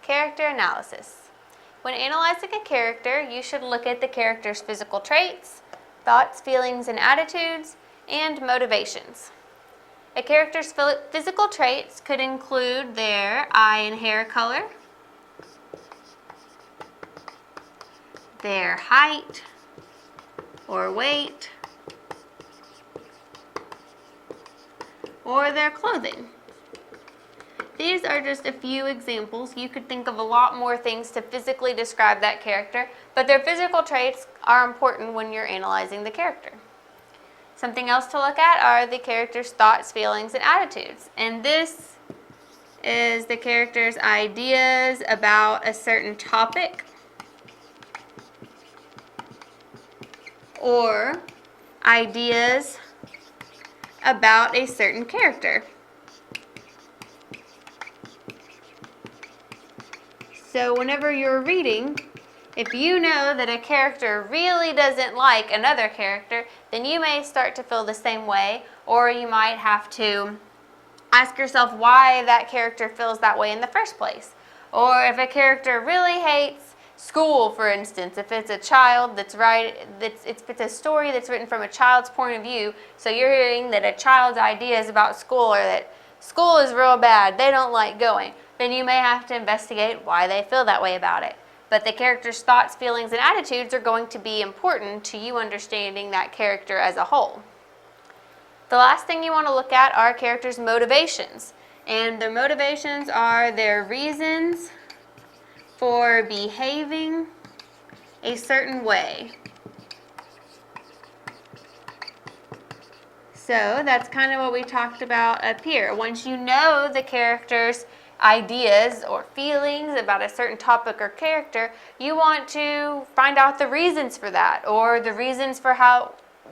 Character analysis. When analyzing a character, you should look at the character's physical traits, thoughts, feelings, and attitudes, and motivations. A character's physical traits could include their eye and hair color, their height or weight, or their clothing. These are just a few examples. You could think of a lot more things to physically describe that character, but their physical traits are important when you're analyzing the character. Something else to look at are the character's thoughts, feelings, and attitudes. And this is the character's ideas about a certain topic or ideas about a certain character. So whenever you're reading, if you know that a character really doesn't like another character, then you may start to feel the same way, or you might have to ask yourself why that character feels that way in the first place. Or if a character really hates school, for instance, if it's a child it's a story that's written from a child's point of view, so you're hearing that a child's ideas about school are that school is real bad, they don't like going, then you may have to investigate why they feel that way about it. But the character's thoughts, feelings, and attitudes are going to be important to you understanding that character as a whole. The last thing you want to look at are characters' motivations. And their motivations are their reasons for behaving a certain way. So that's kind of what we talked about up here. Once you know the character's ideas or feelings about a certain topic or character, you want to find out the reasons for that, or the reasons for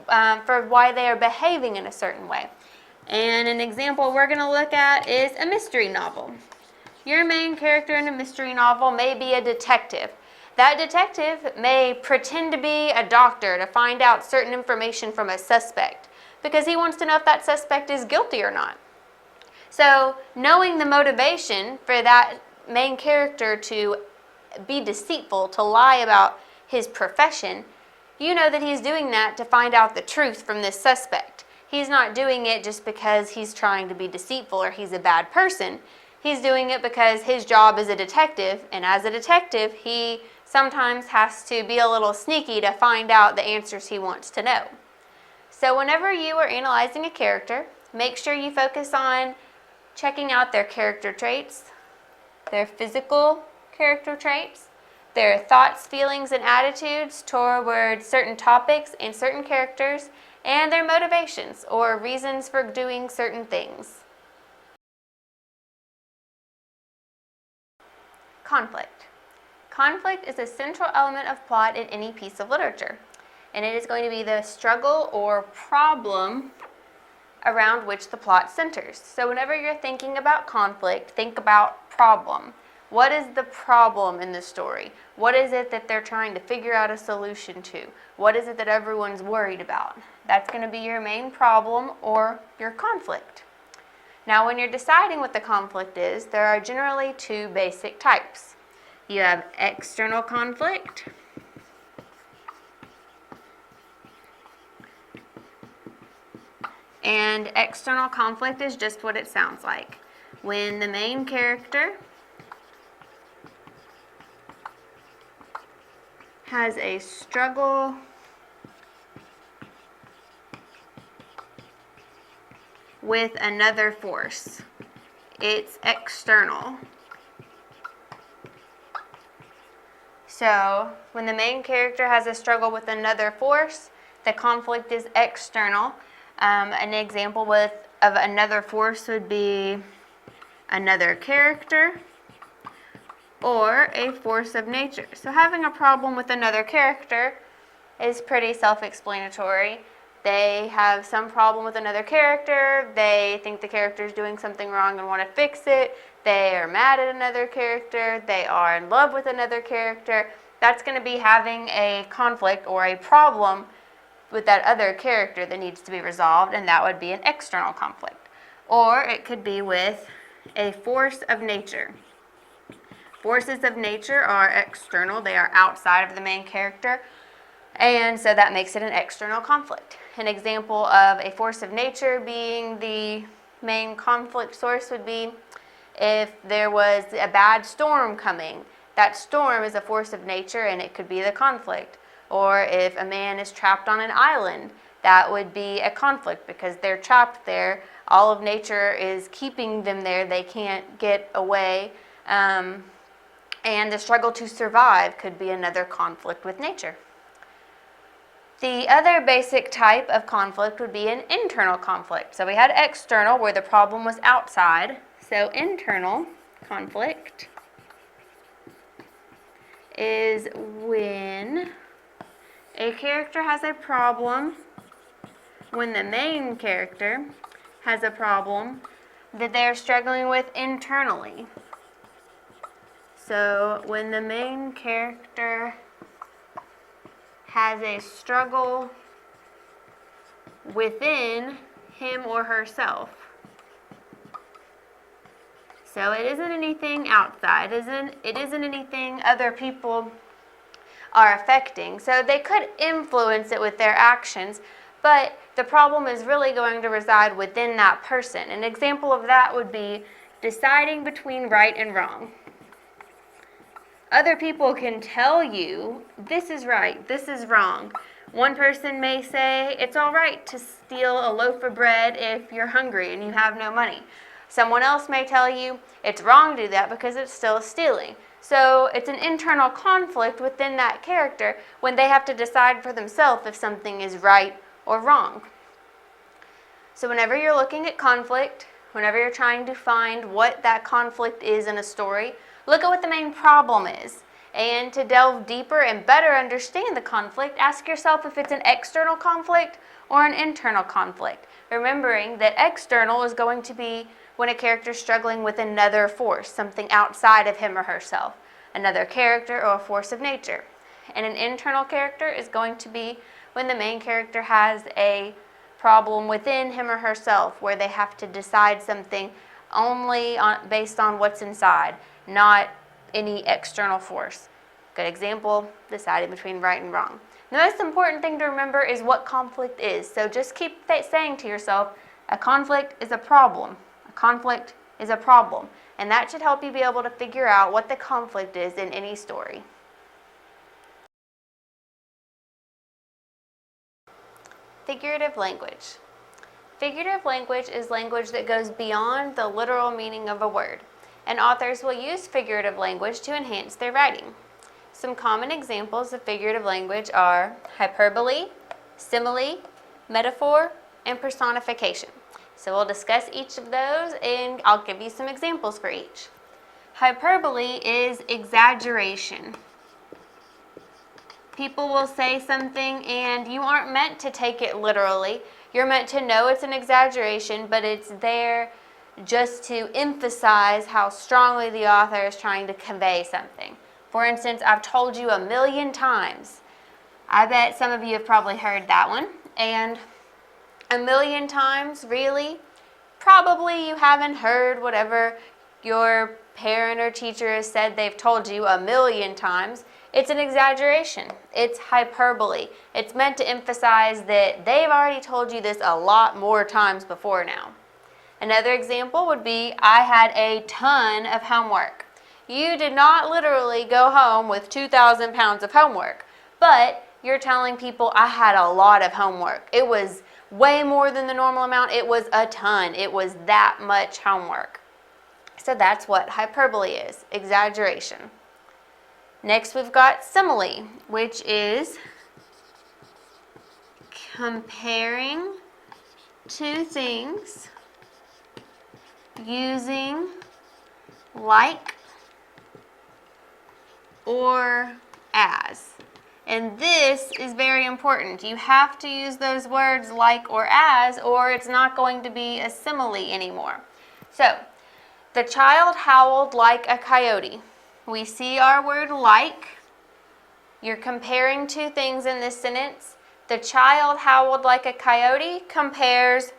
why they are behaving in a certain way. And an example we're going to look at is a mystery novel. Your main character in a mystery novel may be a detective. That detective may pretend to be a doctor to find out certain information from a suspect because he wants to know if that suspect is guilty or not. So knowing the motivation for that main character to be deceitful, to lie about his profession, you know that he's doing that to find out the truth from this suspect. He's not doing it just because he's trying to be deceitful or he's a bad person. He's doing it because his job is a detective, and as a detective, he sometimes has to be a little sneaky to find out the answers he wants to know. So whenever you are analyzing a character, make sure you focus on checking out their character traits, their physical character traits, their thoughts, feelings, and attitudes toward certain topics and certain characters, and their motivations or reasons for doing certain things. Conflict. Conflict is a central element of plot in any piece of literature, and it is going to be the struggle or problem around which the plot centers. So whenever you're thinking about conflict, think about problem. What is the problem in the story? What is it that they're trying to figure out a solution to? What is it that everyone's worried about? That's going to be your main problem or your conflict. Now, when you're deciding what the conflict is, there are generally two basic types. You have external conflict and external conflict is just what it sounds like. When the main character has a struggle with another force, it's external. So when the main character has a struggle with another force, the conflict is external. An example of another force would be another character or a force of nature. So having a problem with another character is pretty self-explanatory. They have some problem with another character, they think the character is doing something wrong and want to fix it, they are mad at another character, they are in love with another character. That's going to be having a conflict or a problem with that other character that needs to be resolved, and that would be an external conflict. Or it could be with a force of nature. Forces of nature are external. They are outside of the main character. And so that makes it an external conflict. An example of a force of nature being the main conflict source would be if there was a bad storm coming. That storm is a force of nature and it could be the conflict. Or if a man is trapped on an island, that would be a conflict because they're trapped there. All of nature is keeping them there. They can't get away. And the struggle to survive could be another conflict with nature. The other basic type of conflict would be an internal conflict. So we had external where the problem was outside. So internal conflict is when a character has a problem, when the main character has a problem that they're struggling with internally. So when the main character has a struggle within him or herself. So it isn't anything outside, it isn't anything other people are affecting. So they could influence it with their actions, but the problem is really going to reside within that person. An example of that would be deciding between right and wrong. Other people can tell you, this is right, this is wrong. One person may say, it's all right to steal a loaf of bread if you're hungry and you have no money. Someone else may tell you, it's wrong to do that because it's still stealing. So it's an internal conflict within that character when they have to decide for themselves if something is right or wrong. So whenever you're looking at conflict, whenever you're trying to find what that conflict is in a story, look at what the main problem is. And to delve deeper and better understand the conflict, ask yourself if it's an external conflict or an internal conflict. Remembering that external is going to be when a character is struggling with another force, something outside of him or herself, another character or a force of nature. And an internal character is going to be when the main character has a problem within him or herself where they have to decide something only based on what's inside, not any external force. Good example, deciding between right and wrong. The most important thing to remember is what conflict is. So just keep saying to yourself, a conflict is a problem. A conflict is a problem. And that should help you be able to figure out what the conflict is in any story. Figurative language. Figurative language is language that goes beyond the literal meaning of a word, and authors will use figurative language to enhance their writing. Some common examples of figurative language are hyperbole, simile, metaphor, and personification. So we'll discuss each of those and I'll give you some examples for each. Hyperbole is exaggeration. People will say something and you aren't meant to take it literally. You're meant to know it's an exaggeration, but it's there just to emphasize how strongly the author is trying to convey something. For instance, I've told you 1,000,000 times. I bet some of you have probably heard that one. And 1,000,000 times, really? Probably you haven't heard whatever your parent or teacher has said they've told you 1,000,000 times. It's an exaggeration. It's hyperbole. It's meant to emphasize that they've already told you this a lot more times before now. Another example would be, I had a ton of homework. You did not literally go home with 2,000 pounds of homework, but you're telling people I had a lot of homework. It was way more than the normal amount. It was a ton. It was that much homework. So that's what hyperbole is, exaggeration. Next we've got simile, which is comparing two things using like or as. And this is very important. You have to use those words like or as, or it's not going to be a simile anymore. So, the child howled like a coyote. We see our word like. You're comparing two things in this sentence. The child howled like a coyote compares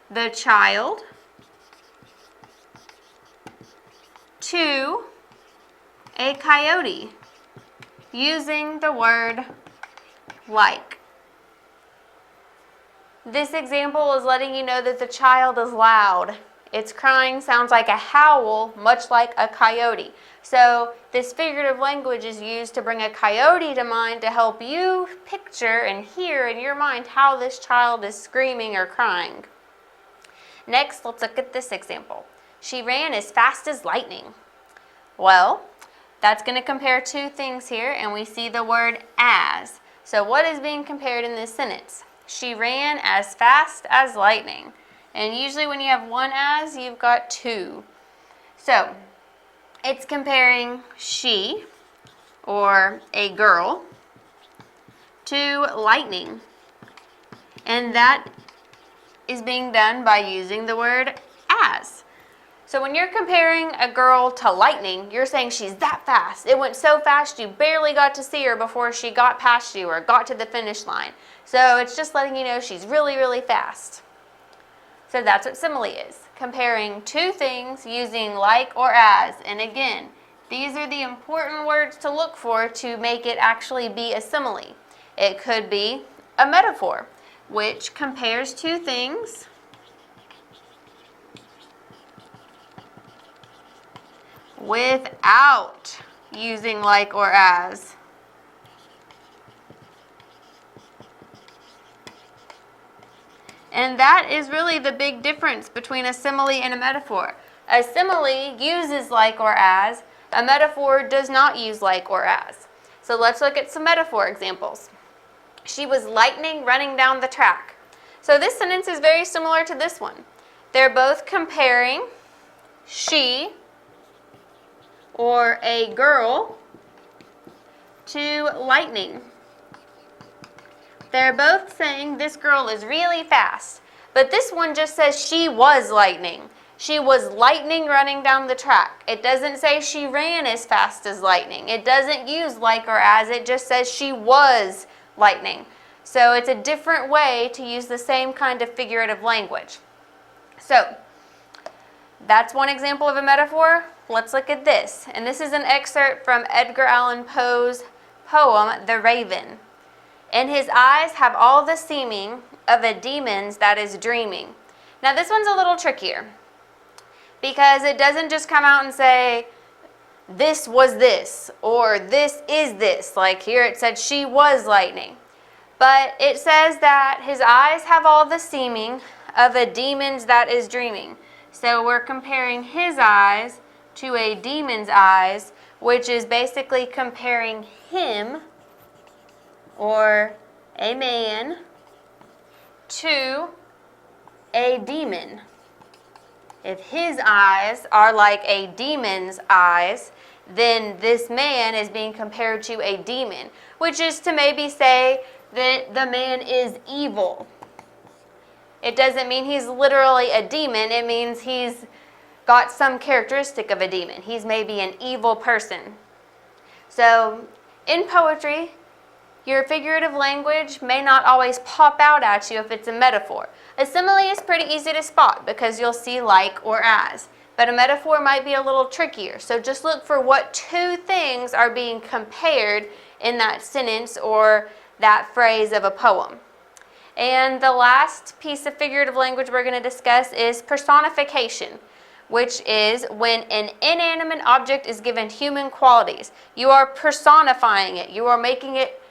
the child to a coyote, using the word like. This example is letting you know that the child is loud. Its crying sounds like a howl, much like a coyote. So this figurative language is used to bring a coyote to mind to help you picture and hear in your mind how this child is screaming or crying. Next, let's look at this example. She ran as fast as lightning. Well, that's going to compare two things here, and we see the word as. So what is being compared in this sentence? She ran as fast as lightning. And usually when you have one as, you've got two. So it's comparing she, or a girl, to lightning. And that is being done by using the word as. So when you're comparing a girl to lightning, you're saying she's that fast. It went so fast you barely got to see her before she got past you or got to the finish line. So it's just letting you know she's really, really fast. So that's what simile is, comparing two things using like or as. And again, these are the important words to look for to make it actually be a simile. It could be a metaphor, which compares two things without using like or as. And that is really the big difference between a simile and a metaphor. A simile uses like or as. A metaphor does not use like or as. So let's look at some metaphor examples. She was lightning running down the track. So this sentence is very similar to this one. They're both comparing she, or a girl, to lightning. They're both saying this girl is really fast, but this one just says she was lightning. She was lightning running down the track. It doesn't say she ran as fast as lightning. It doesn't use like or as. It just says she was lightning. So it's a different way to use the same kind of figurative language. So that's one example of a metaphor. Let's look at this. And this is an excerpt from Edgar Allan Poe's poem, The Raven. And his eyes have all the seeming of a demon's that is dreaming. Now this one's a little trickier because it doesn't just come out and say, this was this, or this is this. Like here it said she was lightning. But it says that his eyes have all the seeming of a demon's that is dreaming. So we're comparing his eyes to a demon's eyes, which is basically comparing him, or a man, to a demon. If his eyes are like a demon's eyes, then this man is being compared to a demon, which is to maybe say that the man is evil. It doesn't mean he's literally a demon. It means he's got some characteristic of a demon. He's maybe an evil person. So in poetry, your figurative language may not always pop out at you if it's a metaphor. A simile is pretty easy to spot because you'll see like or as. But a metaphor might be a little trickier. So just look for what two things are being compared in that sentence or that phrase of a poem. And the last piece of figurative language we're going to discuss is personification, which is when an inanimate object is given human qualities. You are personifying it. You are making it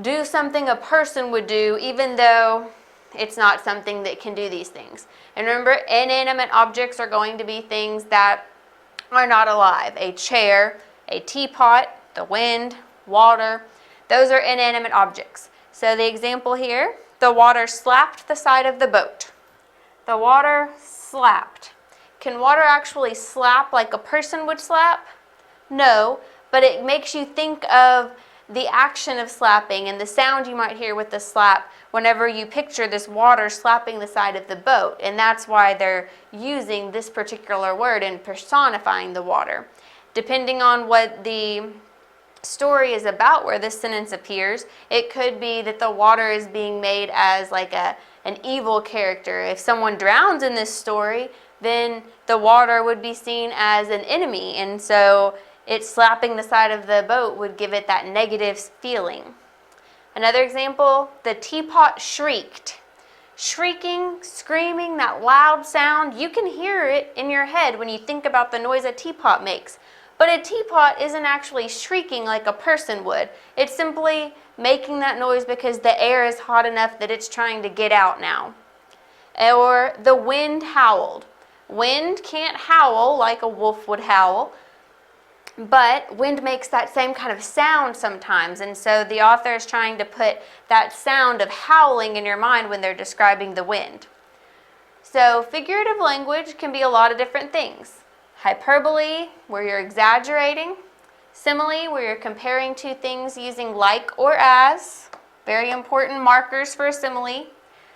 do something a person would do, even though it's not something that can do these things. And remember, inanimate objects are going to be things that are not alive. A chair, a teapot, the wind, water. Those are inanimate objects. So the example here, the water slapped the side of the boat. The water slapped. Can water actually slap like a person would slap? No, but it makes you think of the action of slapping and the sound you might hear with the slap whenever you picture this water slapping the side of the boat. And that's why they're using this particular word and personifying the water. Depending on what the story is about where this sentence appears, it could be that the water is being made as like an evil character. If someone drowns in this story, then the water would be seen as an enemy. And so it slapping the side of the boat would give it that negative feeling. Another example, the teapot shrieked. Shrieking, screaming, that loud sound, you can hear it in your head when you think about the noise a teapot makes. But a teapot isn't actually shrieking like a person would. It's simply making that noise because the air is hot enough that it's trying to get out now. Or the wind howled. Wind can't howl like a wolf would howl, but wind makes that same kind of sound sometimes, and so the author is trying to put that sound of howling in your mind when they're describing the wind. So figurative language can be a lot of different things. Hyperbole, where you're exaggerating. Simile, where you're comparing two things using like or as. Very important markers for a simile.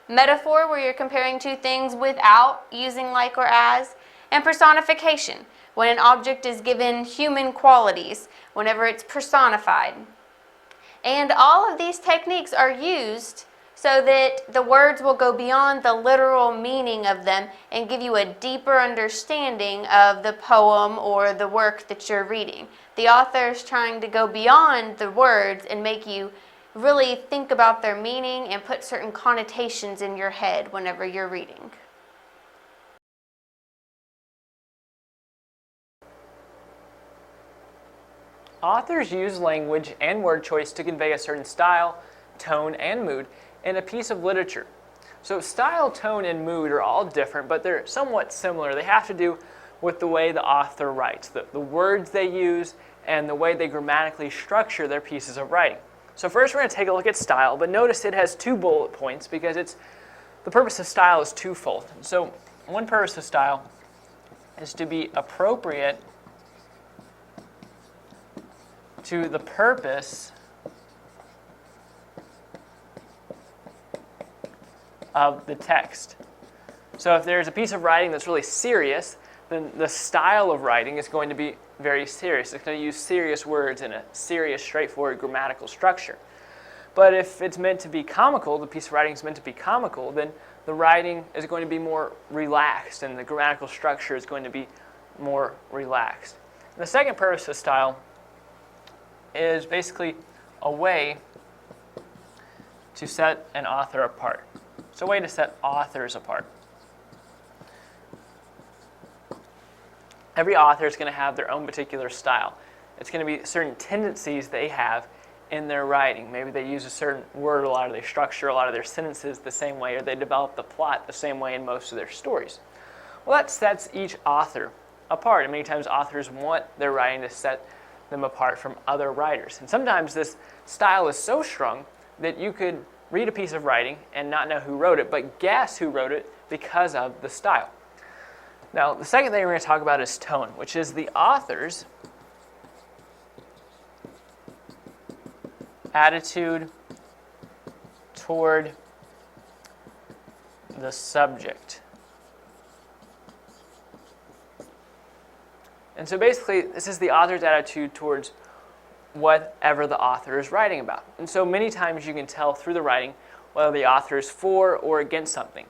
Metaphor, where you're comparing two things without using like or as. And personification, when an object is given human qualities, whenever it's personified. And all of these techniques are used so that the words will go beyond the literal meaning of them and give you a deeper understanding of the poem or the work that you're reading. The author is trying to go beyond the words and make you really think about their meaning and put certain connotations in your head whenever you're reading. Authors use language and word choice to convey a certain style, tone, and mood in a piece of literature. So style, tone, and mood are all different, but they're somewhat similar. They have to do with the way the author writes, the words they use, and the way they grammatically structure their pieces of writing. So first we're going to take a look at style, but notice it has 2 bullet points because the purpose of style is twofold. So one purpose of style is to be appropriate to the purpose of the text. So if there's a piece of writing that's really serious, then the style of writing is going to be very serious. It's going to use serious words in a serious, straightforward grammatical structure. But if it's meant to be comical, the piece of writing is meant to be comical, then the writing is going to be more relaxed and the grammatical structure is going to be more relaxed. And the second purpose of style is basically a way to set an author apart. It's a way to set authors apart. Every author is going to have their own particular style. It's going to be certain tendencies they have in their writing. Maybe they use a certain word a lot, or they structure a lot of their sentences the same way, or they develop the plot the same way in most of their stories. Well, that sets each author apart, and many times authors want their writing to set them apart from other writers. And sometimes this style is so strong that you could read a piece of writing and not know who wrote it, but guess who wrote it because of the style. Now, the second thing we're going to talk about is tone, which is the author's attitude toward the subject. And so basically, this is the author's attitude towards whatever the author is writing about. And so many times you can tell through the writing whether the author is for or against something.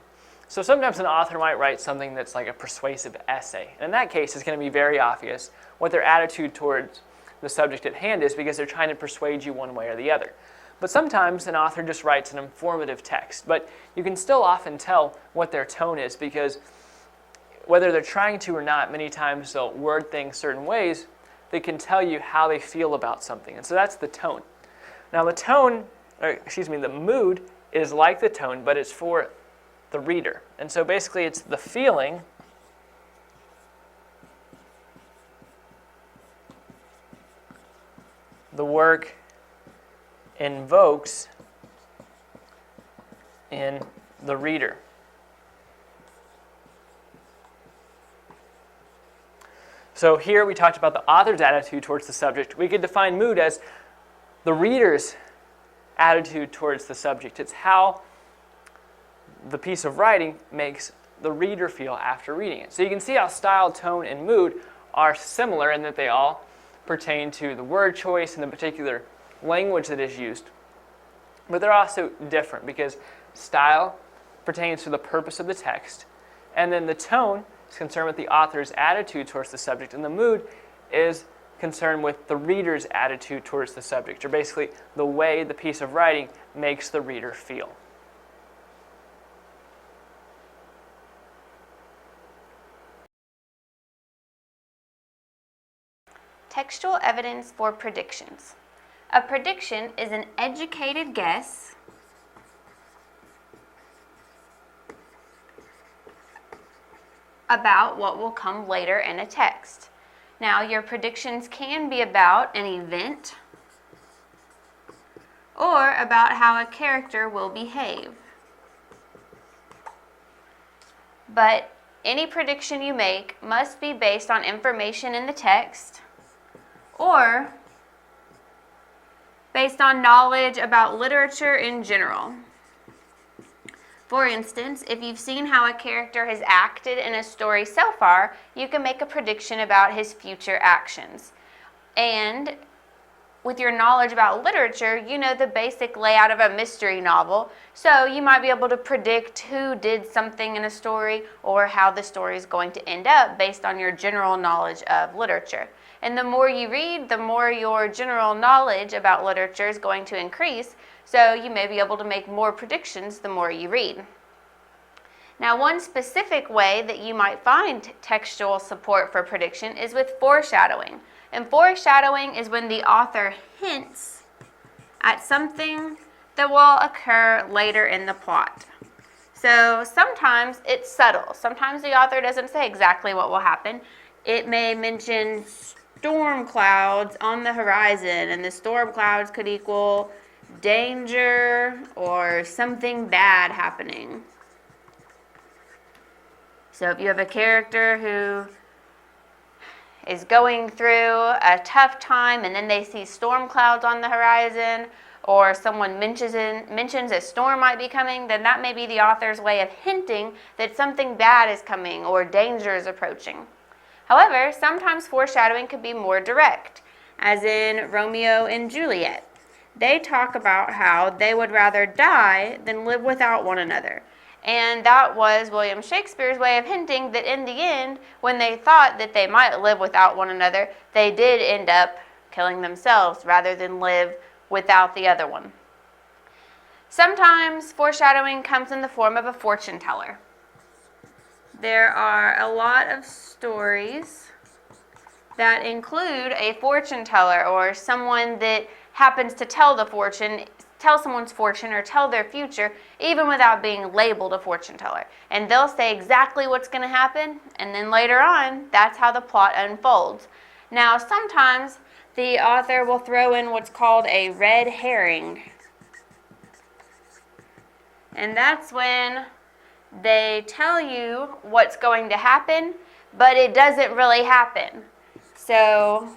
So sometimes an author might write something that's like a persuasive essay. And in that case, it's going to be very obvious what their attitude towards the subject at hand is because they're trying to persuade you one way or the other. But sometimes an author just writes an informative text. But you can still often tell what their tone is because whether they're trying to or not, many times they'll word things certain ways that can tell you how they feel about something. And so that's the tone. Now the mood is like the tone, but it's for the reader. And so basically it's the feeling the work invokes in the reader. So here we talked about the author's attitude towards the subject. We could define mood as the reader's attitude towards the subject. It's how the piece of writing makes the reader feel after reading it. So you can see how style, tone, and mood are similar in that they all pertain to the word choice and the particular language that is used. But they're also different because style pertains to the purpose of the text, and then the tone is concerned with the author's attitude towards the subject, and the mood is concerned with the reader's attitude towards the subject, or basically the way the piece of writing makes the reader feel. Textual evidence for predictions. A prediction is an educated guess about what will come later in a text. Now, your predictions can be about an event or about how a character will behave. But any prediction you make must be based on information in the text or based on knowledge about literature in general. For instance, if you've seen how a character has acted in a story so far, you can make a prediction about his future actions. And with your knowledge about literature, you know the basic layout of a mystery novel, so you might be able to predict who did something in a story or how the story is going to end up based on your general knowledge of literature. And the more you read, the more your general knowledge about literature is going to increase, so you may be able to make more predictions the more you read. Now, one specific way that you might find textual support for prediction is with foreshadowing. And foreshadowing is when the author hints at something that will occur later in the plot. So sometimes it's subtle. Sometimes the author doesn't say exactly what will happen. It may mention storm clouds on the horizon, and the storm clouds could equal danger or something bad happening. So if you have a character who is going through a tough time and then they see storm clouds on the horizon, or someone mentions a storm might be coming, then that may be the author's way of hinting that something bad is coming or danger is approaching. However, sometimes foreshadowing could be more direct, as in Romeo and Juliet. They talk about how they would rather die than live without one another. And that was William Shakespeare's way of hinting that in the end, when they thought that they might live without one another, they did end up killing themselves rather than live without the other one. Sometimes foreshadowing comes in the form of a fortune teller. There are a lot of stories that include a fortune teller or someone that happens to tell someone's fortune or tell their future even without being labeled a fortune teller. And they'll say exactly what's going to happen, and then later on, that's how the plot unfolds. Now, sometimes the author will throw in what's called a red herring. And that's when they tell you what's going to happen, but it doesn't really happen. So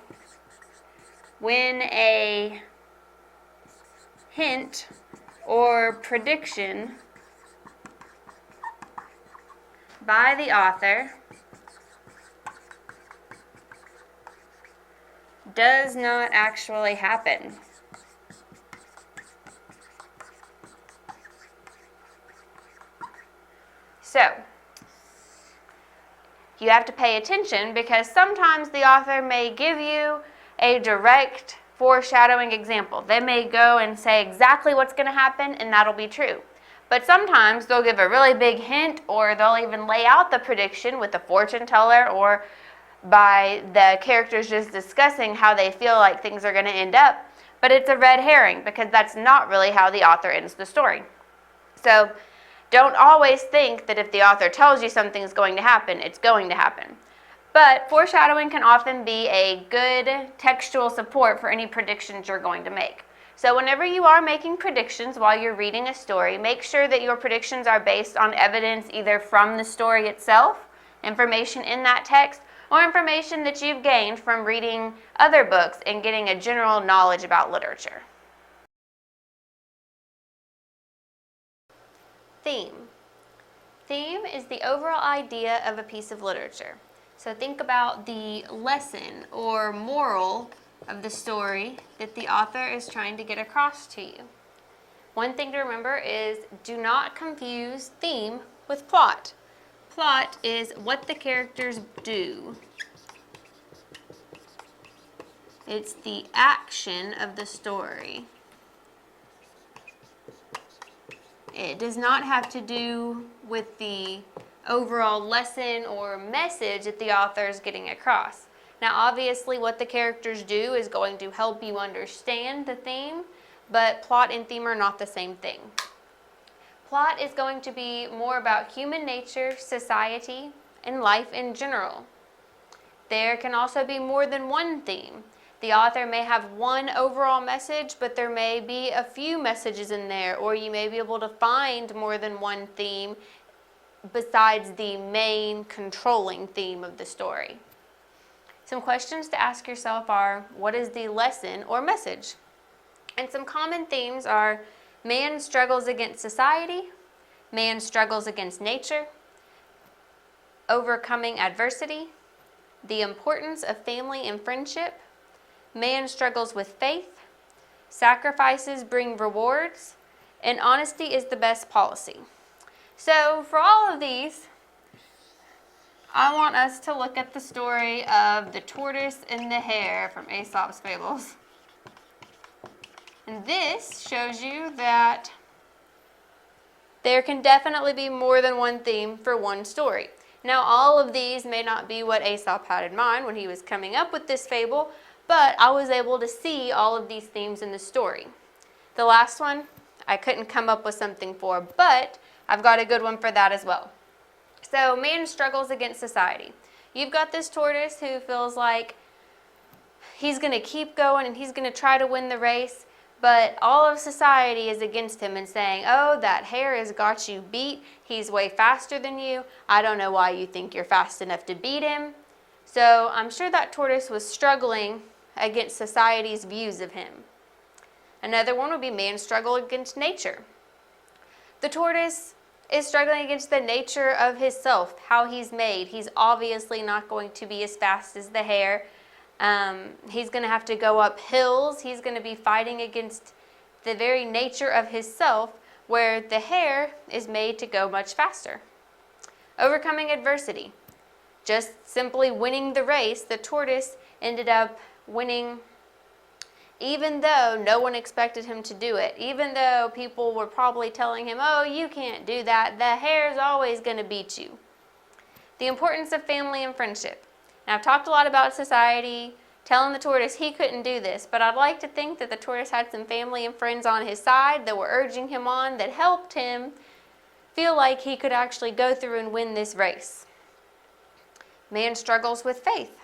when a hint or prediction by the author does not actually happen, so you have to pay attention, because sometimes the author may give you a direct foreshadowing example. They may go and say exactly what's going to happen, and that'll be true. But sometimes they'll give a really big hint, or they'll even lay out the prediction with a fortune teller, or by the characters just discussing how they feel like things are going to end up. But it's a red herring, because that's not really how the author ends the story. So don't always think that if the author tells you something is going to happen, it's going to happen. But foreshadowing can often be a good textual support for any predictions you're going to make. So whenever you are making predictions while you're reading a story, make sure that your predictions are based on evidence either from the story itself, information in that text, or information that you've gained from reading other books and getting a general knowledge about literature. Theme. Theme is the overall idea of a piece of literature. So think about the lesson or moral of the story that the author is trying to get across to you. One thing to remember is do not confuse theme with plot. Plot is what the characters do. It's the action of the story. It does not have to do with the overall lesson or message that the author is getting across. Now, obviously, what the characters do is going to help you understand the theme, but plot and theme are not the same thing. Plot is going to be more about human nature, society, and life in general. There can also be more than one theme. The author may have one overall message, but there may be a few messages in there, or you may be able to find more than one theme besides the main controlling theme of the story. Some questions to ask yourself are, what is the lesson or message? And some common themes are, man struggles against society, man struggles against nature, overcoming adversity, the importance of family and friendship, man struggles with faith, sacrifices bring rewards, and honesty is the best policy. So for all of these, I want us to look at the story of the tortoise and the hare from Aesop's Fables. And this shows you that there can definitely be more than one theme for one story. Now, all of these may not be what Aesop had in mind when he was coming up with this fable, but I was able to see all of these themes in the story. The last one, I couldn't come up with something for, but I've got a good one for that as well. So, man struggles against society. You've got this tortoise who feels like he's going to keep going and he's going to try to win the race, but all of society is against him and saying, oh, that hare has got you beat. He's way faster than you. I don't know why you think you're fast enough to beat him. So I'm sure that tortoise was struggling against society's views of him. Another one would be man struggle against nature. The tortoise is struggling against the nature of his self, how he's made. He's obviously not going to be as fast as the hare. He's going to have to go up hills. He's going to be fighting against the very nature of his self, where the hare is made to go much faster. Overcoming adversity. Just simply winning the race, the tortoise ended up winning even though no one expected him to do it. Even though people were probably telling him, oh, you can't do that. The hare's always going to beat you. The importance of family and friendship. Now, I've talked a lot about society, telling the tortoise he couldn't do this, but I'd like to think that the tortoise had some family and friends on his side that were urging him on, that helped him feel like he could actually go through and win this race. Man struggles with faith.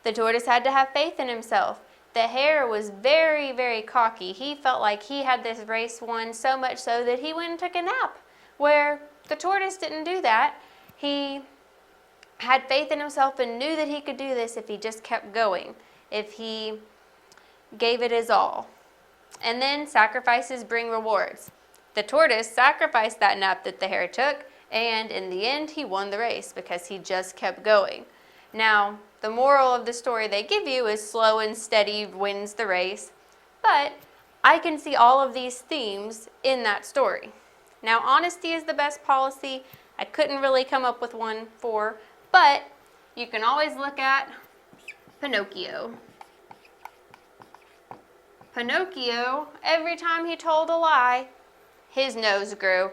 The tortoise had to have faith in himself. The hare was very, very cocky. He felt like he had this race won, so much so that he went and took a nap, where the tortoise didn't do that. He had faith in himself and knew that he could do this if he just kept going, if he gave it his all. And then sacrifices bring rewards. The tortoise sacrificed that nap that the hare took, and in the end he won the race because he just kept going. Now, the moral of the story they give you is slow and steady wins the race, but I can see all of these themes in that story. Now, honesty is the best policy. I couldn't really come up with one for, but you can always look at Pinocchio. Pinocchio, every time he told a lie, his nose grew.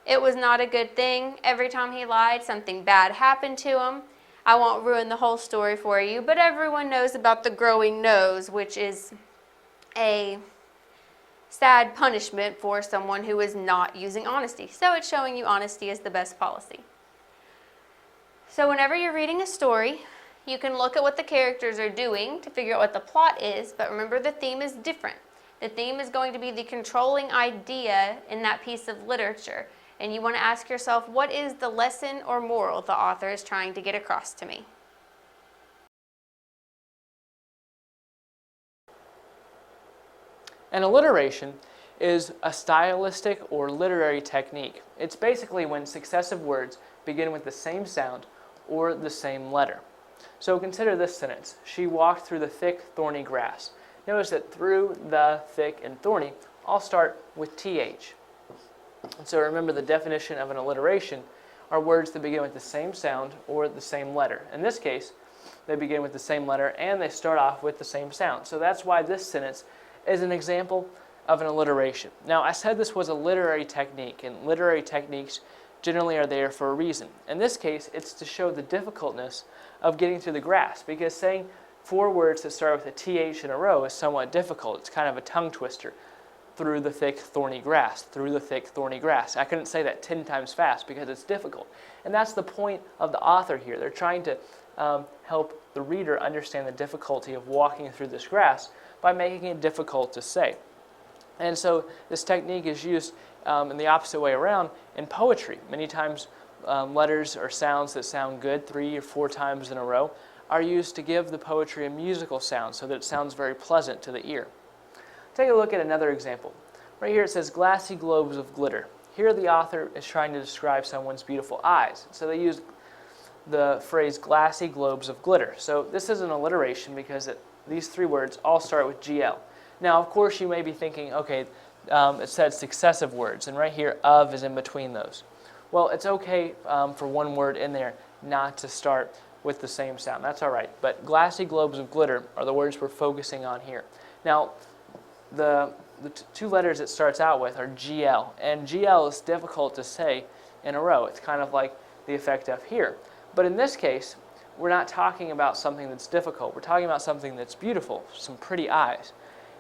It was not a good thing. Every time he lied, something bad happened to him. I won't ruin the whole story for you, but everyone knows about the growing nose, which is a sad punishment for someone who is not using honesty. So it's showing you honesty is the best policy. So whenever you're reading a story, you can look at what the characters are doing to figure out what the plot is, but remember the theme is different. The theme is going to be the controlling idea in that piece of literature. And you want to ask yourself, what is the lesson or moral the author is trying to get across to me? An alliteration is a stylistic or literary technique. It's basically when successive words begin with the same sound or the same letter. So consider this sentence. She walked through the thick, thorny grass. Notice that through, the, thick, and thorny all start with TH. And so remember the definition of an alliteration are words that begin with the same sound or the same letter. In this case, they begin with the same letter, and they start off with the same sound. So that's why this sentence is an example of an alliteration. Now, I said this was a literary technique, and literary techniques generally are there for a reason. In this case, it's to show the difficultness of getting through the grasp, because saying 4 words that start with a TH in a row is somewhat difficult. It's kind of a tongue twister. Through the thick, thorny grass, through the thick, thorny grass. I couldn't say that 10 times fast because it's difficult. And that's the point of the author here. They're trying to help the reader understand the difficulty of walking through this grass by making it difficult to say. And so this technique is used in the opposite way around in poetry. Many times letters or sounds that sound good 3 or 4 times in a row are used to give the poetry a musical sound so that it sounds very pleasant to the ear. Take a look at another example. Right here it says glassy globes of glitter. Here the author is trying to describe someone's beautiful eyes. So they use the phrase glassy globes of glitter. So this is an alliteration because these 3 words all start with GL. Now, of course, you may be thinking, okay, it said successive words, and right here, of is in between those. Well, it's okay for one word in there not to start with the same sound. That's all right. But glassy globes of glitter are the words we're focusing on here. Now, the 2 letters it starts out with are GL, and GL is difficult to say in a row. It's kind of like the effect of here. But in this case, we're not talking about something that's difficult. We're talking about something that's beautiful, some pretty eyes.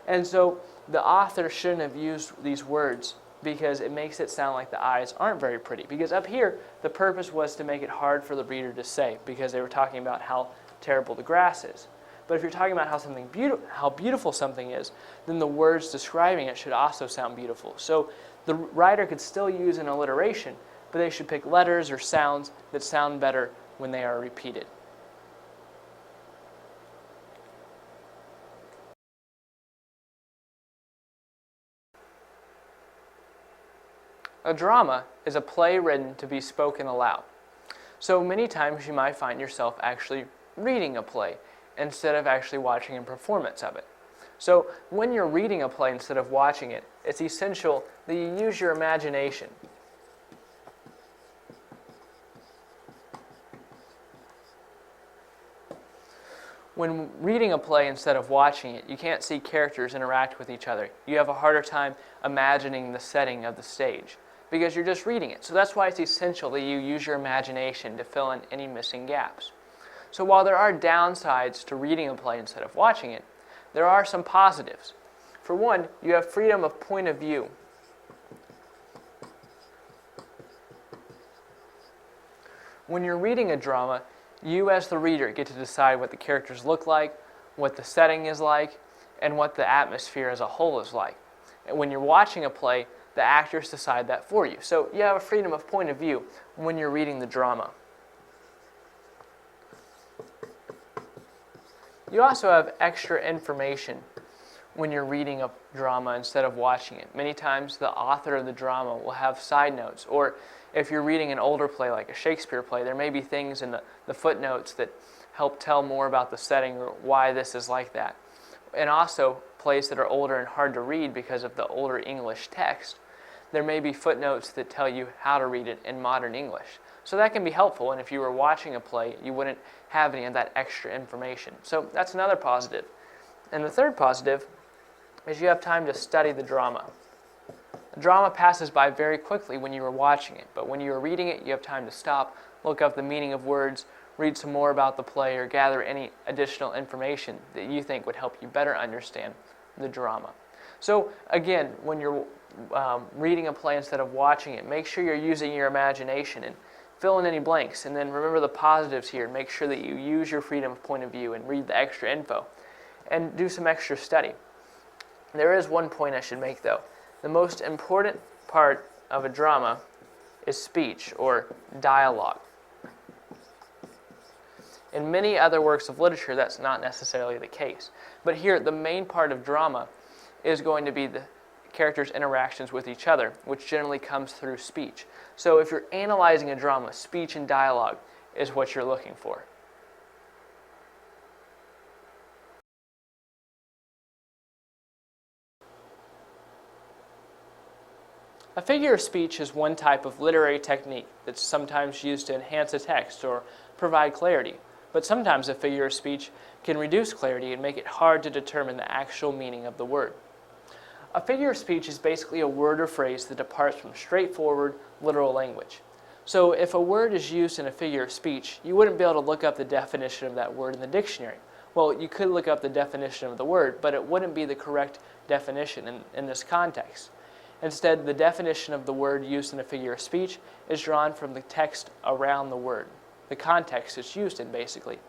And so the author shouldn't have used these words because it makes it sound like the eyes aren't very pretty. Because up here, the purpose was to make it hard for the reader to say because they were talking about how terrible the grass is. But if you're talking about how beautiful something is, then the words describing it should also sound beautiful. So the writer could still use an alliteration, but they should pick letters or sounds that sound better when they are repeated. A drama is a play written to be spoken aloud. So many times you might find yourself actually reading a play instead of actually watching a performance of it. So when you're reading a play instead of watching it, it's essential that you use your imagination. When reading a play instead of watching it, you can't see characters interact with each other. You have a harder time imagining the setting of the stage because you're just reading it. So that's why it's essential that you use your imagination to fill in any missing gaps. So while there are downsides to reading a play instead of watching it, there are some positives. For one, you have freedom of point of view. When you're reading a drama, you as the reader get to decide what the characters look like, what the setting is like, and what the atmosphere as a whole is like. And when you're watching a play, the actors decide that for you. So you have a freedom of point of view when you're reading the drama. You also have extra information when you're reading a drama instead of watching it. Many times the author of the drama will have side notes, or if you're reading an older play like a Shakespeare play, there may be things in the footnotes that help tell more about the setting or why this is like that. And also plays that are older and hard to read because of the older English text, there may be footnotes that tell you how to read it in modern English. So that can be helpful, and if you were watching a play, you wouldn't have any of that extra information. So that's another positive. And the third positive is you have time to study the drama. The drama passes by very quickly when you are watching it, but when you are reading it, you have time to stop, look up the meaning of words, read some more about the play, or gather any additional information that you think would help you better understand the drama. So again, when you're reading a play instead of watching it, make sure you're using your imagination and fill in any blanks, and then remember the positives here. Make sure that you use your freedom of point of view and read the extra info and do some extra study. There is one point I should make though. The most important part of a drama is speech or dialogue. In many other works of literature, that's not necessarily the case. But here, the main part of drama is going to be the characters' interactions with each other, which generally comes through speech. So if you're analyzing a drama, speech and dialogue is what you're looking for. A figure of speech is one type of literary technique that's sometimes used to enhance a text or provide clarity. but sometimes a figure of speech can reduce clarity and make it hard to determine the actual meaning of the word. A figure of speech is basically a word or phrase that departs from straightforward, literal language. So if a word is used in a figure of speech, you wouldn't be able to look up the definition of that word in the dictionary. Well, you could look up the definition of the word, but it wouldn't be the correct definition in this context. Instead, the definition of the word used in a figure of speech is drawn from the text around the word, the context it's used in, basically.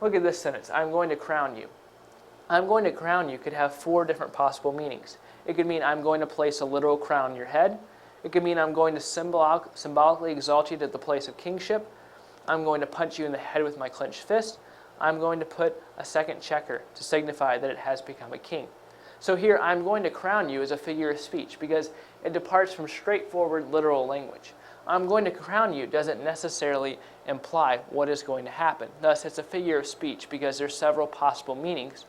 Look at this sentence, I'm going to crown you. I'm going to crown you could have 4 different possible meanings. It could mean I'm going to place a literal crown on your head. It could mean I'm going to symbolically exalt you to the place of kingship. I'm going to punch you in the head with my clenched fist. I'm going to put a second checker to signify that it has become a king. So here, I'm going to crown you as a figure of speech because it departs from straightforward literal language. I'm going to crown you doesn't necessarily imply what is going to happen. Thus, it's a figure of speech because there's several possible meanings.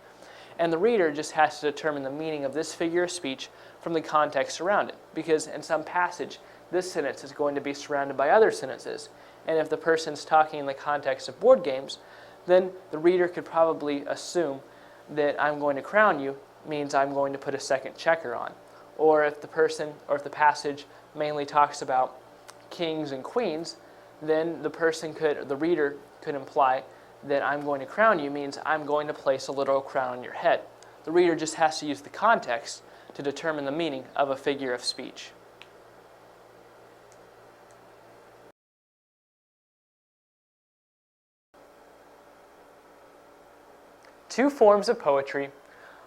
And the reader just has to determine the meaning of this figure of speech from the context around it. Because in some passage, this sentence is going to be surrounded by other sentences. And if the person's talking in the context of board games, then the reader could probably assume that I'm going to crown you means I'm going to put a second checker on. Or if the passage mainly talks about kings and queens, then the reader could imply that I'm going to crown you means I'm going to place a literal crown on your head. The reader just has to use the context to determine the meaning of a figure of speech. Two forms of poetry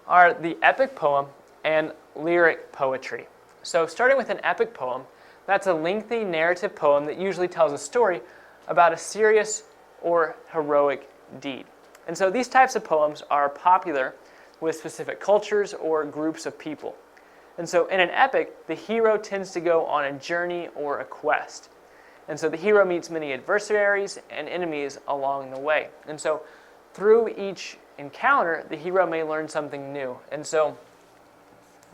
are the epic poem and lyric poetry. So starting with an epic poem, that's a lengthy narrative poem that usually tells a story about a serious or heroic deed. And so these types of poems are popular with specific cultures or groups of people. And so in an epic, the hero tends to go on a journey or a quest. And so the hero meets many adversaries and enemies along the way. And so through each encounter, the hero may learn something new. And so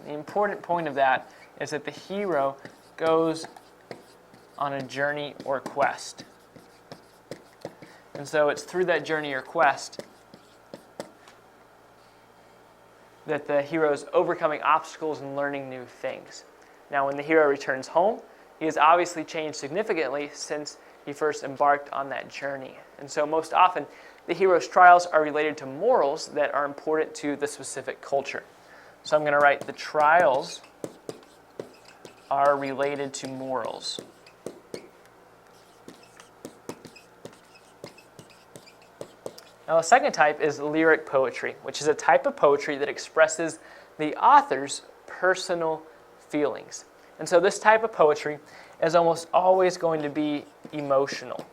the important point of that is that the hero goes on a journey or quest. And so it's through that journey or quest that the hero is overcoming obstacles and learning new things. Now, when the hero returns home, he has obviously changed significantly since he first embarked on that journey. And so most often, the hero's trials are related to morals that are important to the specific culture. So I'm going to write the trials are related to morals. Now, the second type is lyric poetry, which is a type of poetry that expresses the author's personal feelings. And so this type of poetry is almost always going to be emotional.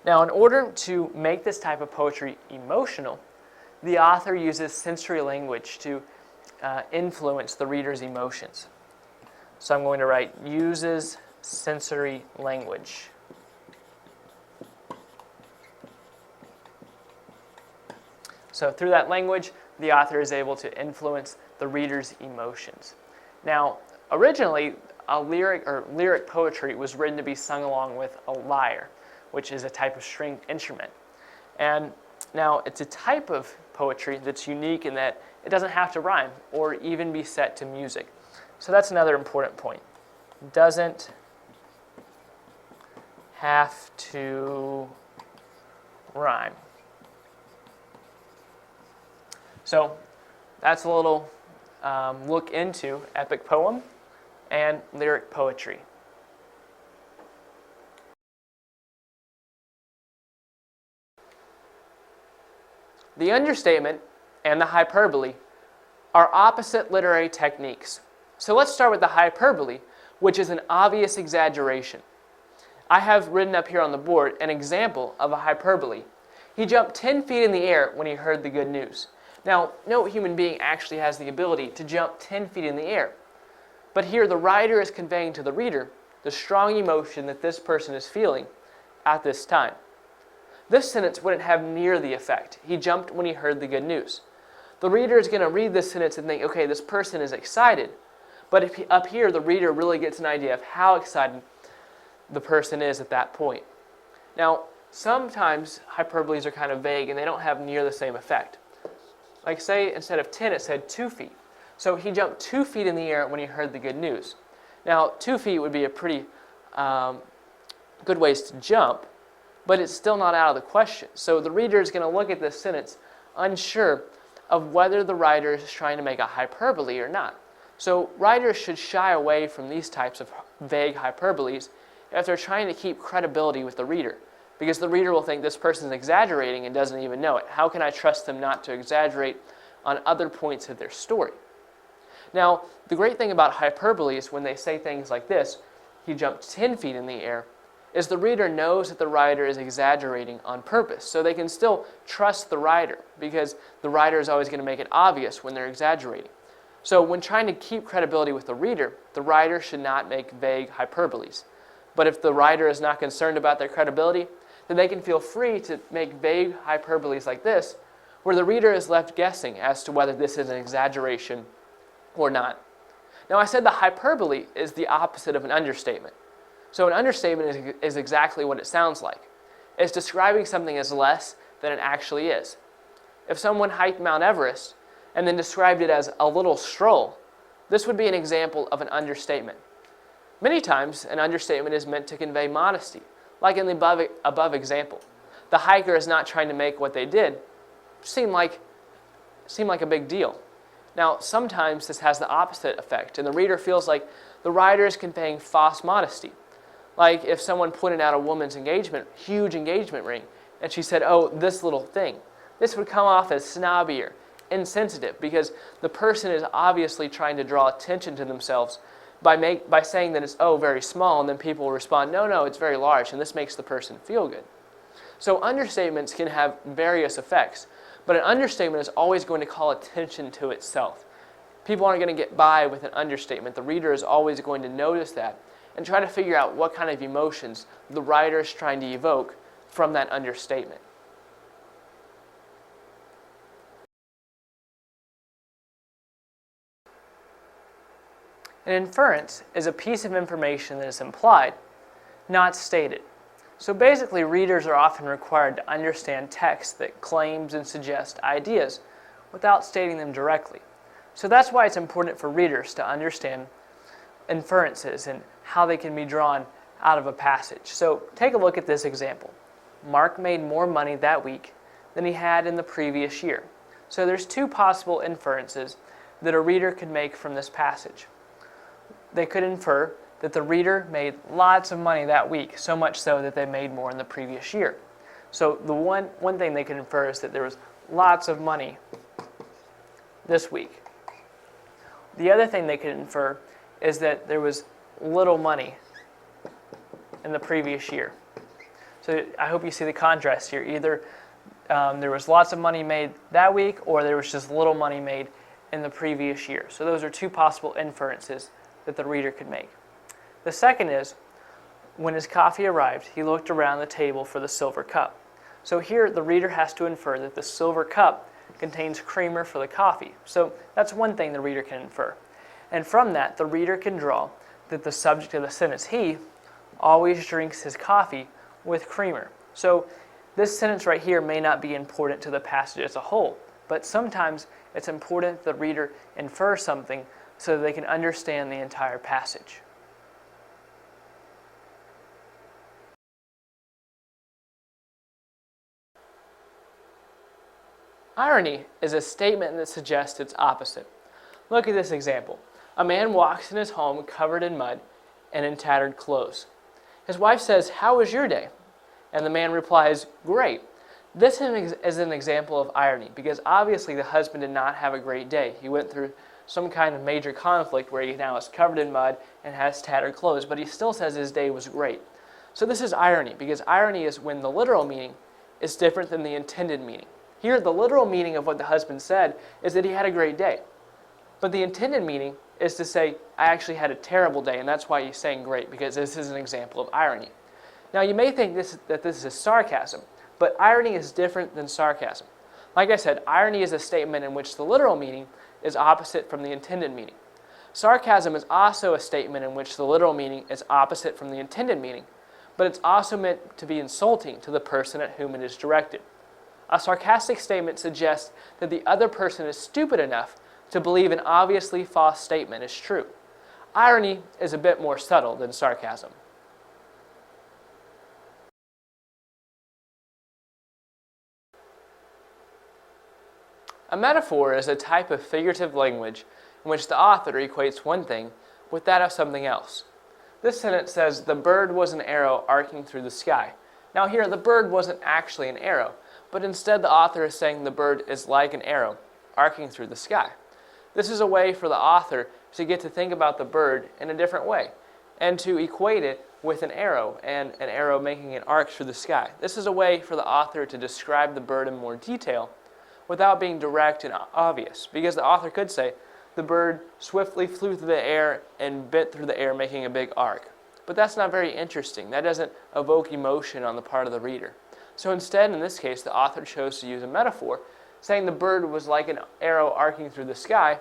Now, in order to make this type of poetry emotional, the author uses sensory language to influence the reader's emotions. So I'm going to write uses sensory language. So through that language, the author is able to influence the reader's emotions. Now, originally, lyric poetry was written to be sung along with a lyre, which is a type of stringed instrument. And now it's a type of poetry that's unique in that it doesn't have to rhyme or even be set to music. So that's another important point. Doesn't have to rhyme. So that's a little look into epic poem and lyric poetry. The understatement and the hyperbole are opposite literary techniques. So let's start with the hyperbole, which is an obvious exaggeration. I have written up here on the board an example of a hyperbole. He jumped 10 feet in the air when he heard the good news. Now, no human being actually has the ability to jump 10 feet in the air. But here the writer is conveying to the reader the strong emotion that this person is feeling at this time. This sentence wouldn't have near the effect. He jumped when he heard the good news. The reader is going to read this sentence and think, okay, this person is excited. But up here, the reader really gets an idea of how excited the person is at that point. Now, sometimes hyperboles are kind of vague and they don't have near the same effect. Like say instead of 10 it said 2 feet. So he jumped 2 feet in the air when he heard the good news. Now 2 feet would be a pretty good ways to jump, but it's still not out of the question. So the reader is going to look at this sentence unsure of whether the writer is trying to make a hyperbole or not. So writers should shy away from these types of vague hyperboles if they're trying to keep credibility with the reader, because the reader will think this person is exaggerating and doesn't even know it. How can I trust them not to exaggerate on other points of their story? Now, the great thing about hyperboles when they say things like this, he jumped 10 feet in the air, is the reader knows that the writer is exaggerating on purpose. So they can still trust the writer because the writer is always going to make it obvious when they're exaggerating. So when trying to keep credibility with the reader, the writer should not make vague hyperboles. But if the writer is not concerned about their credibility, then they can feel free to make vague hyperboles like this, where the reader is left guessing as to whether this is an exaggeration or not. Now I said the hyperbole is the opposite of an understatement. So an understatement is exactly what it sounds like. It's describing something as less than it actually is. If someone hiked Mount Everest and then described it as a little stroll, this would be an example of an understatement. Many times, an understatement is meant to convey modesty, like in the above example. The hiker is not trying to make what they did seem like a big deal. Now, sometimes this has the opposite effect, and the reader feels like the writer is conveying false modesty. Like if someone pointed out a woman's huge engagement ring, and she said, "Oh, this little thing." This would come off as snobby or insensitive because the person is obviously trying to draw attention to themselves by saying that it's, "Oh, very small," and then people will respond, "No, it's very large," and this makes the person feel good. So understatements can have various effects, but an understatement is always going to call attention to itself. People aren't going to get by with an understatement. The reader is always going to notice that and try to figure out what kind of emotions the writer is trying to evoke from that understatement. An inference is a piece of information that is implied, not stated. So basically, readers are often required to understand text that claims and suggests ideas without stating them directly. So that's why it's important for readers to understand inferences and how they can be drawn out of a passage. So take a look at this example. Mark made more money that week than he had in the previous year. So there's two possible inferences that a reader could make from this passage. They could infer that the reader made lots of money that week, so much so that they made more in the previous year. So the one thing they could infer is that there was lots of money this week. The other thing they could infer is that there was little money in the previous year. So I hope you see the contrast here. Either there was lots of money made that week, or there was just little money made in the previous year. So those are two possible inferences that the reader could make. The second is, when his coffee arrived, he looked around the table for the silver cup. So here the reader has to infer that the silver cup contains creamer for the coffee. So that's one thing the reader can infer. And from that, the reader can draw that the subject of the sentence, he, always drinks his coffee with creamer. So this sentence right here may not be important to the passage as a whole, but sometimes it's important that the reader infer something so that they can understand the entire passage. Irony is a statement that suggests its opposite. Look at this example. A man walks in his home covered in mud and in tattered clothes. His wife says, "How was your day?" And the man replies, "Great." This is an example of irony because obviously the husband did not have a great day. He went through some kind of major conflict where he now is covered in mud and has tattered clothes, but he still says his day was great. So this is irony because irony is when the literal meaning is different than the intended meaning. Here, the literal meaning of what the husband said is that he had a great day. But the intended meaning is to say, I actually had a terrible day, and that's why he's saying great, because this is an example of irony. Now, you may think that this is sarcasm, but irony is different than sarcasm. Like I said, irony is a statement in which the literal meaning is opposite from the intended meaning. Sarcasm is also a statement in which the literal meaning is opposite from the intended meaning, but it's also meant to be insulting to the person at whom it is directed. A sarcastic statement suggests that the other person is stupid enough to believe an obviously false statement is true. Irony is a bit more subtle than sarcasm. A metaphor is a type of figurative language in which the author equates one thing with that of something else. This sentence says, "The bird was an arrow arcing through the sky." Now here, the bird wasn't actually an arrow, but instead the author is saying the bird is like an arrow arcing through the sky. This is a way for the author to get to think about the bird in a different way and to equate it with an arrow and an arrow making an arc through the sky. This is a way for the author to describe the bird in more detail without being direct and obvious, because the author could say, the bird swiftly flew through the air and bent through the air, making a big arc. But that's not very interesting. That doesn't evoke emotion on the part of the reader. So instead, in this case, the author chose to use a metaphor, saying the bird was like an arrow arcing through the sky,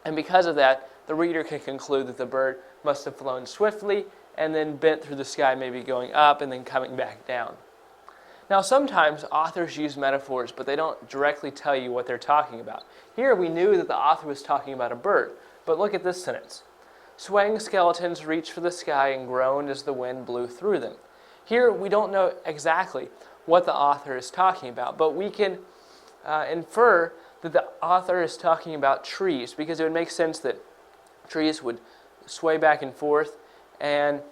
and because of that, the reader can conclude that the bird must have flown swiftly and then bent through the sky, maybe going up and then coming back down. Now, sometimes authors use metaphors, but they don't directly tell you what they're talking about. Here, we knew that the author was talking about a bird, but look at this sentence. Swaying skeletons reached for the sky and groaned as the wind blew through them. Here, we don't know exactly what the author is talking about, but we can infer that the author is talking about trees, because it would make sense that trees would sway back and forth, and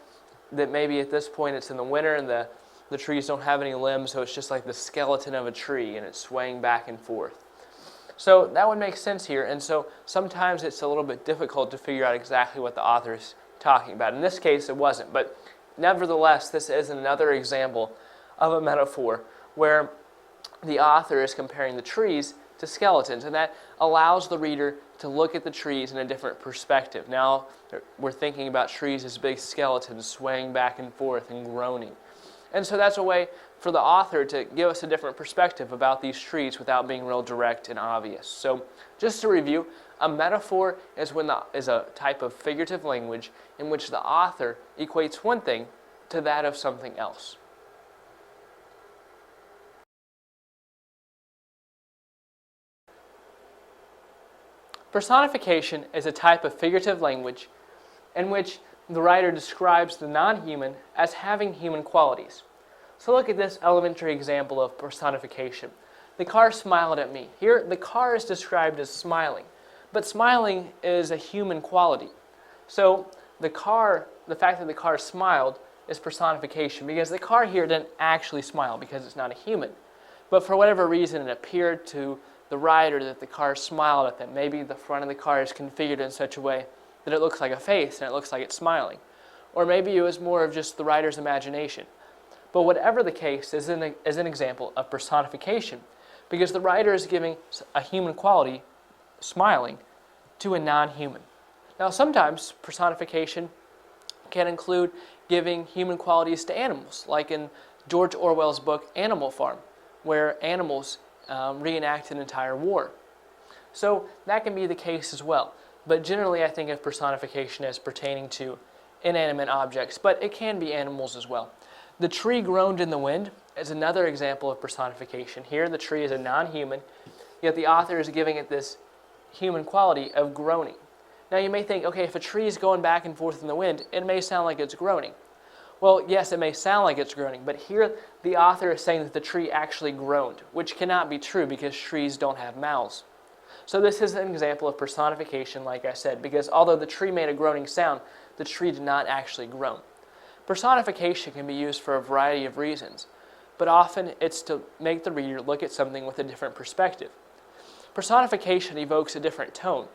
that maybe at this point it's in the winter and the trees don't have any limbs, so it's just like the skeleton of a tree and it's swaying back and forth. So that would make sense here, and so sometimes it's a little bit difficult to figure out exactly what the author is talking about. In this case, it wasn't, but nevertheless, this is another example of a metaphor where the author is comparing the trees to skeletons, and that allows the reader to look at the trees in a different perspective. Now we're thinking about trees as big skeletons swaying back and forth and groaning. And so that's a way for the author to give us a different perspective about these trees without being real direct and obvious. So just to review, a metaphor is a type of figurative language in which the author equates one thing to that of something else. Personification is a type of figurative language in which the writer describes the non-human as having human qualities. So look at this elementary example of personification. The car smiled at me. Here, the car is described as smiling, but smiling is a human quality. So the fact that the car smiled is personification, because the car here didn't actually smile because it's not a human. But for whatever reason, it appeared to the writer that the car smiled at them. Maybe the front of the car is configured in such a way that it looks like a face and it looks like it's smiling. Or maybe it was more of just the writer's imagination. But whatever the case is an example of personification, because the writer is giving a human quality, smiling, to a non-human. Now sometimes personification can include giving human qualities to animals, like in George Orwell's book Animal Farm, where animals reenact an entire war. So that can be the case as well. But generally I think of personification as pertaining to inanimate objects, but it can be animals as well. The tree groaned in the wind is another example of personification. Here the tree is a non-human, yet the author is giving it this human quality of groaning. Now you may think, okay, if a tree is going back and forth in the wind, it may sound like it's groaning. Well, yes, it may sound like it's groaning, but here the author is saying that the tree actually groaned, which cannot be true because trees don't have mouths. So this is an example of personification, like I said, because although the tree made a groaning sound, the tree did not actually groan. Personification can be used for a variety of reasons, but often it's to make the reader look at something with a different perspective. Personification evokes a different tone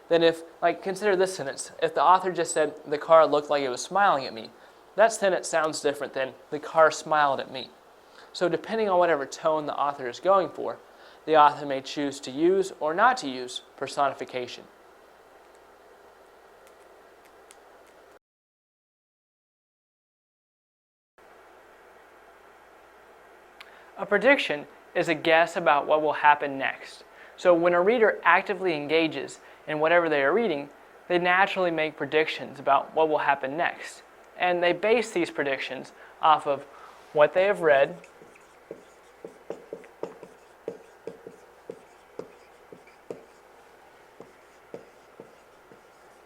than if, like, consider this sentence. If the author just said, the car looked like it was smiling at me, that sentence sounds different than the car smiled at me. So depending on whatever tone the author is going for, the author may choose to use or not to use personification. A prediction is a guess about what will happen next. So when a reader actively engages in whatever they are reading, they naturally make predictions about what will happen next. And they base these predictions off of what they have read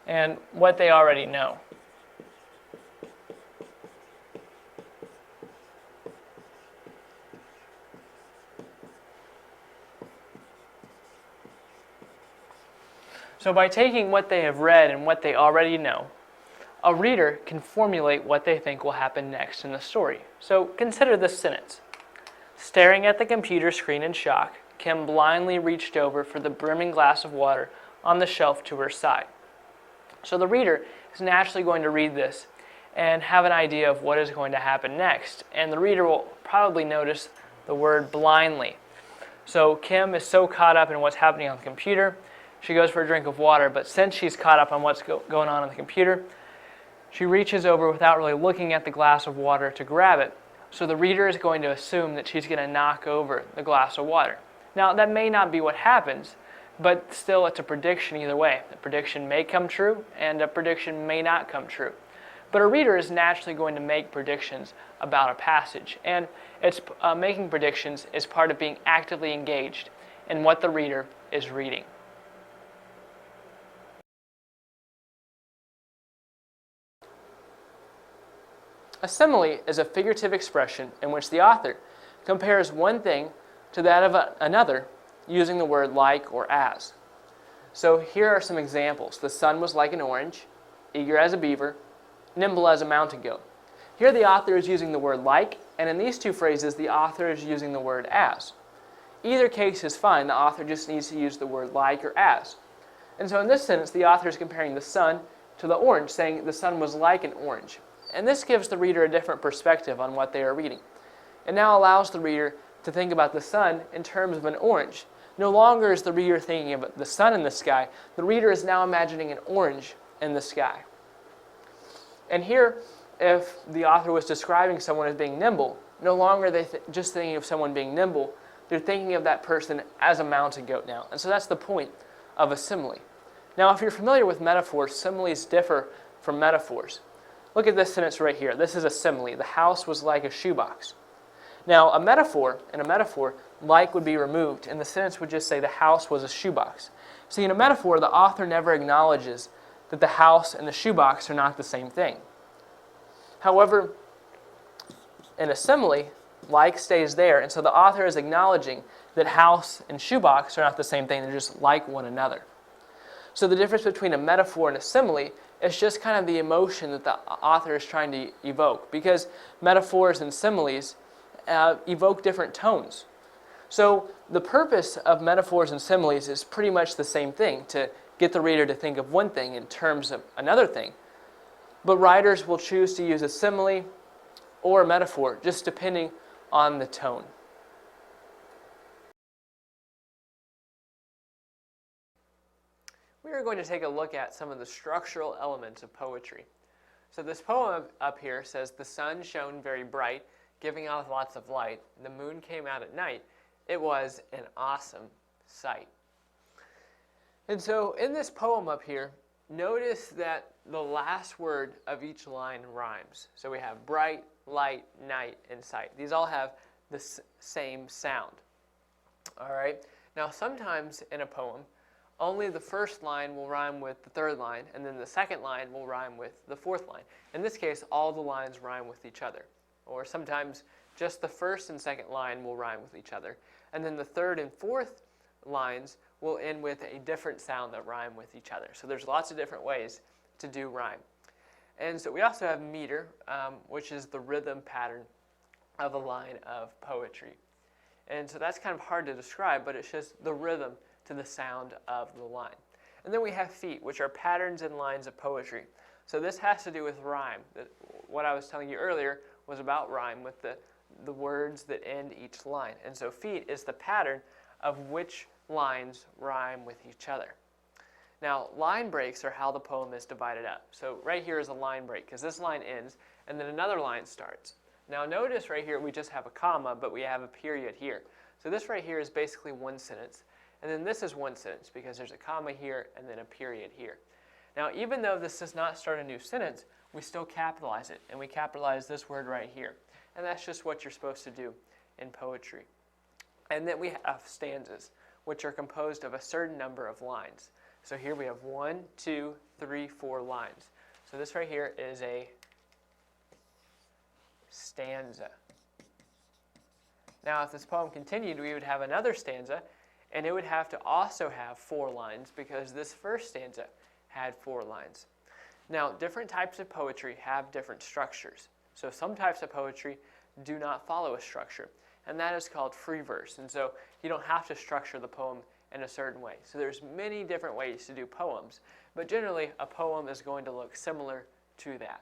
and what they already know. So by taking what they have read and what they already know, a reader can formulate what they think will happen next in the story. So consider this sentence. Staring at the computer screen in shock, Kim blindly reached over for the brimming glass of water on the shelf to her side. So the reader is naturally going to read this and have an idea of what is going to happen next. And the reader will probably notice the word blindly. So Kim is so caught up in what's happening on the computer, she goes for a drink of water, but since she's caught up on what's going on the computer, she reaches over without really looking at the glass of water to grab it. So the reader is going to assume that she's going to knock over the glass of water. Now, that may not be what happens, but still it's a prediction either way. The prediction may come true, and a prediction may not come true. But a reader is naturally going to make predictions about a passage, and making predictions is part of being actively engaged in what the reader is reading. A simile is a figurative expression in which the author compares one thing to that of another using the word like or as. So here are some examples. The sun was like an orange, eager as a beaver, nimble as a mountain goat. Here the author is using the word like, and in these two phrases the author is using the word as. Either case is fine, the author just needs to use the word like or as. And so in this sentence the author is comparing the sun to the orange, saying the sun was like an orange. And this gives the reader a different perspective on what they are reading. It now allows the reader to think about the sun in terms of an orange. No longer is the reader thinking about the sun in the sky. The reader is now imagining an orange in the sky. And here, if the author was describing someone as being nimble, no longer are they just thinking of someone being nimble. They're thinking of that person as a mountain goat now. And so that's the point of a simile. Now, if you're familiar with metaphors, similes differ from metaphors. Look at this sentence right here. This is a simile. The house was like a shoebox. Now, in a metaphor, like would be removed, and the sentence would just say the house was a shoebox. See, in a metaphor, the author never acknowledges that the house and the shoebox are not the same thing. However, in a simile, like stays there, and so the author is acknowledging that house and shoebox are not the same thing. They're just like one another. So the difference between a metaphor and a simile is just kind of the emotion that the author is trying to evoke, because metaphors and similes evoke different tones. So the purpose of metaphors and similes is pretty much the same thing, to get the reader to think of one thing in terms of another thing. But writers will choose to use a simile or a metaphor just depending on the tone. We are going to take a look at some of the structural elements of poetry. So this poem up here says, the sun shone very bright, giving off lots of light. The moon came out at night. It was an awesome sight. And so in this poem up here, notice that the last word of each line rhymes. So we have bright, light, night, and sight. These all have the same sound. All right. Now sometimes in a poem, only the first line will rhyme with the third line, and then the second line will rhyme with the fourth line. In this case, all the lines rhyme with each other. Or sometimes just the first and second line will rhyme with each other. And then the third and fourth lines will end with a different sound that rhyme with each other. So there's lots of different ways to do rhyme. And so we also have meter, which is the rhythm pattern of a line of poetry. And so that's kind of hard to describe, but it's just the rhythm to the sound of the line. And then we have feet, which are patterns and lines of poetry. So this has to do with rhyme. What I was telling you earlier was about rhyme with the words that end each line. And so feet is the pattern of which lines rhyme with each other. Now, line breaks are how the poem is divided up. So right here is a line break, because this line ends, and then another line starts. Now notice right here we just have a comma, but we have a period here. So this right here is basically one sentence. And then this is one sentence, because there's a comma here and then a period here. Now, even though this does not start a new sentence, we still capitalize it, and we capitalize this word right here. And that's just what you're supposed to do in poetry. And then we have stanzas, which are composed of a certain number of lines. So here we have 1, 2, 3, 4 lines. So this right here is a stanza. Now, if this poem continued, we would have another stanza, and it would have to also have 4 lines because this first stanza had 4 lines. Now, different types of poetry have different structures. So some types of poetry do not follow a structure, and that is called free verse. And so you don't have to structure the poem in a certain way. So there's many different ways to do poems, but generally a poem is going to look similar to that.